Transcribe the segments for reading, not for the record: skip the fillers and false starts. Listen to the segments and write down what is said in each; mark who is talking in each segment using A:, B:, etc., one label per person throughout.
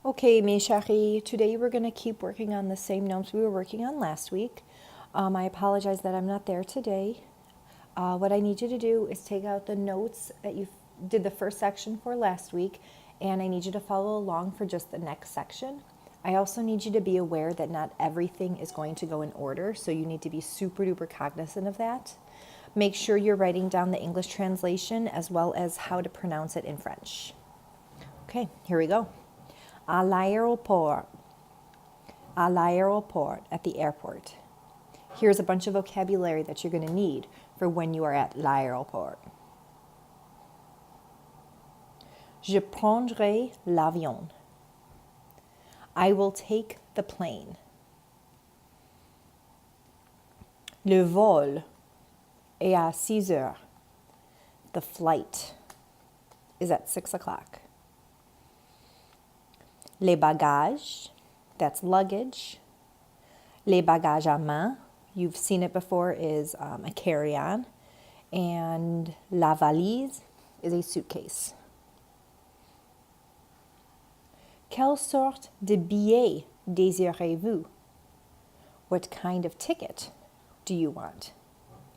A: Okay, mes chéris, today we're going to keep working on the same notes we were working on last week. I apologize that I'm not there today. What I need you to do is take out the notes that you did the first section for last week, and I need you to follow along for just the next section. I also need you to be aware that not everything is going to go in order, so you need to be super duper cognizant of that. Make sure you're writing down the English translation as well as how to pronounce it in French. Okay, here we go. À l'aéroport. À l'aéroport, at the airport. Here's a bunch of vocabulary that you're going to need for when you are at l'aéroport. Je prendrai l'avion. I will take the plane. Le vol est à 6 heures. The flight is at 6 o'clock. Les bagages, that's luggage. Les bagages à main, you've seen it before, is a carry-on. And la valise is a suitcase. Quelle sorte de billet désirez-vous? What kind of ticket do you want?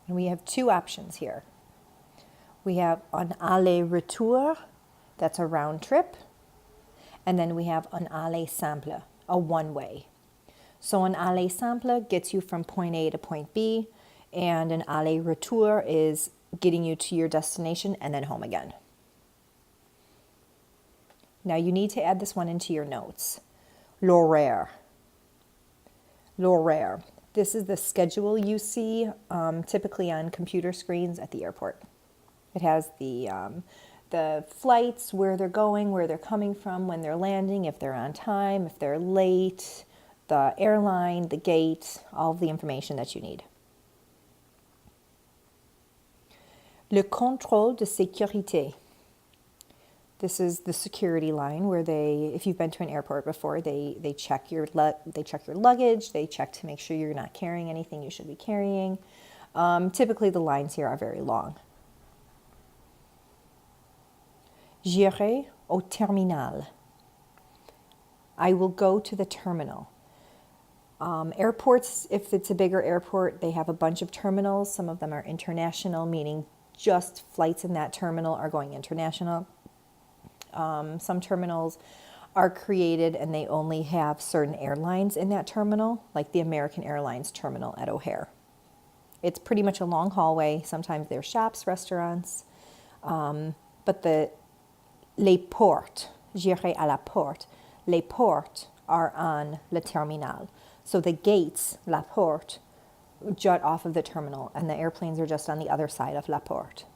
A: And we have two options here. We have un aller-retour, that's a round trip. And then we have an aller simple, a one-way. So an aller simple gets you from point A to point B, and an aller retour is getting you to your destination and then home again. Now you need to add this one into your notes. L'horaire. L'horaire. This is the schedule you see typically on computer screens at the airport. It has the flights, where they're going, where they're coming from, when they're landing, if they're on time, if they're late, the airline, the gate, all of the information that you need. Le contrôle de sécurité. This is the security line where they, if you've been to an airport before, they check your luggage, they check to make sure you're not carrying anything you should be carrying. Typically the lines here are very long. J'irai au terminal. I will go to the terminal. Airports, if it's a bigger airport, they have a bunch of terminals. Some of them are international, meaning just flights in that terminal are going international. Some terminals are created and they only have certain airlines in that terminal, like the American Airlines terminal at O'Hare. It's pretty much a long hallway. Sometimes there's shops, restaurants, but les portes, j'irai à la porte. Les portes are on le terminal. So the gates, la porte, jut off of the terminal, and the airplanes are just on the other side of la porte.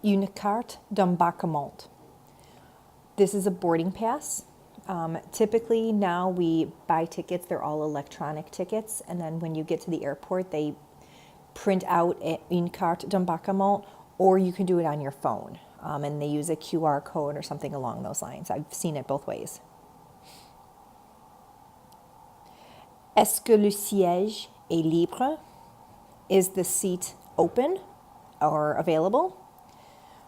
A: Une carte d'embarquement. This is a boarding pass. Typically now we buy tickets, they're all electronic tickets, and then when you get to the airport, they print out une carte d'embarquement, or you can do it on your phone, and they use a QR code or something along those lines. I've seen it both ways. Est-ce que le siège est libre? Is the seat open or available?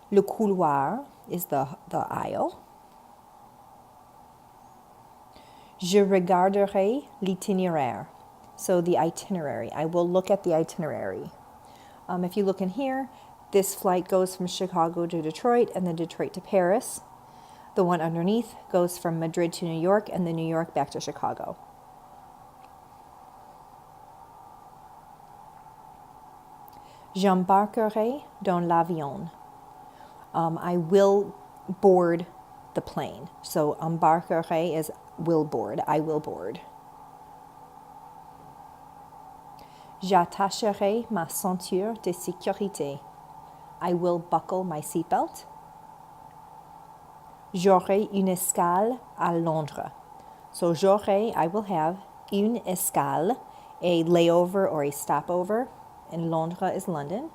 A: Le couloir is the aisle. Je regarderai l'itinéraire. So the itinerary. I will look at the itinerary. If you look in here, this flight goes from Chicago to Detroit and then Detroit to Paris. The one underneath goes from Madrid to New York and then New York back to Chicago. J'embarquerai dans l'avion. I will board the plane. So embarquerai is will board. I will board. J'attacherai ma ceinture de sécurité. I will buckle my seatbelt. J'aurai une escale à Londres. So j'aurai, I will have, une escale, a layover or a stopover, and Londres is London.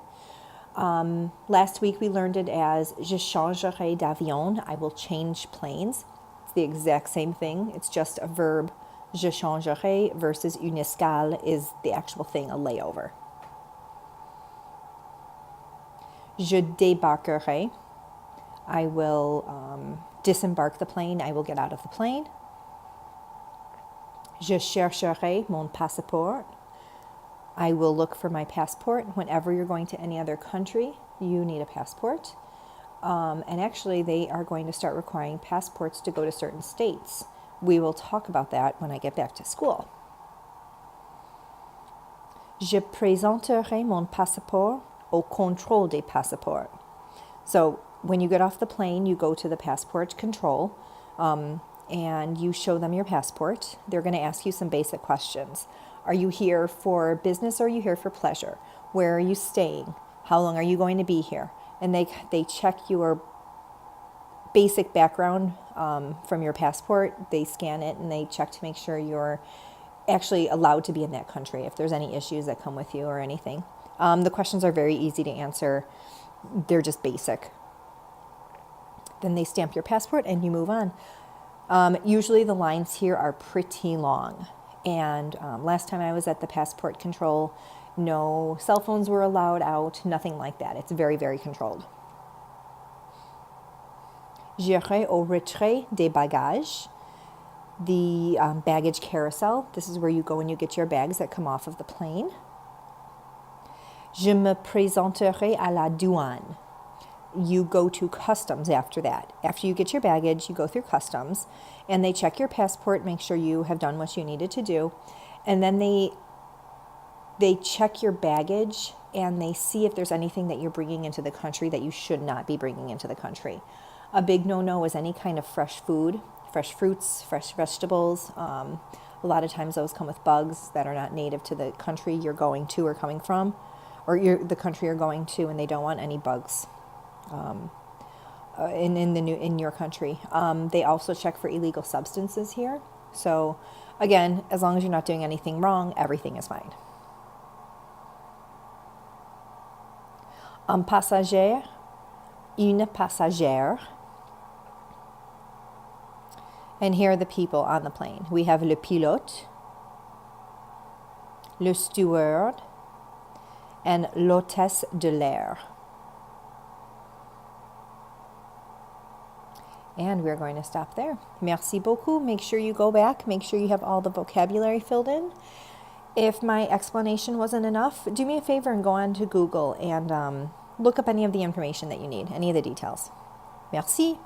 A: Last week we learned it as je changerai d'avion. I will change planes. It's the exact same thing. It's just a verb, je changerai, versus une escale is the actual thing, a layover. Je débarquerai. I will disembark the plane. I will get out of the plane. Je chercherai mon passeport. I will look for my passport. Whenever you're going to any other country, you need a passport. And actually, they are going to start requiring passports to go to certain states. We will talk about that when I get back to school. Je présenterai mon passeport au contrôle des passeports. So when you get off the plane, you go to the passport control and you show them your passport. They're going to ask you some basic questions. Are you here for business or are you here for pleasure? Where are you staying? How long are you going to be here? And they check your basic background from your passport. They scan it and they check to make sure you're actually allowed to be in that country if there's any issues that come with you or anything. The questions are very easy to answer. They're just basic. Then they stamp your passport and you move on. Usually the lines here are pretty long. And last time I was at the passport control, no cell phones were allowed out, nothing like that. It's very, very controlled. J'irai au retrait des bagages. The baggage carousel. This is where you go when you get your bags that come off of the plane. Je me présenterai à la douane. You go to customs after that. After you get your baggage, you go through customs, and they check your passport, make sure you have done what you needed to do, and then they check your baggage, and they see if there's anything that you're bringing into the country that you should not be bringing into the country. A big no-no is any kind of fresh food, fresh fruits, fresh vegetables. A lot of times those come with bugs that are not native to the country you're going to or coming from, or the country you're going to, and they don't want any bugs in your country. They also check for illegal substances here. So again, as long as you're not doing anything wrong, everything is fine. Un passager, une passagère. And here are the people on the plane. We have le pilote, le steward, and l'hôtesse de l'air. And we're going to stop there. Merci beaucoup. Make sure you go back. Make sure you have all the vocabulary filled in. If my explanation wasn't enough, do me a favor and go on to Google and look up any of the information that you need, any of the details. Merci.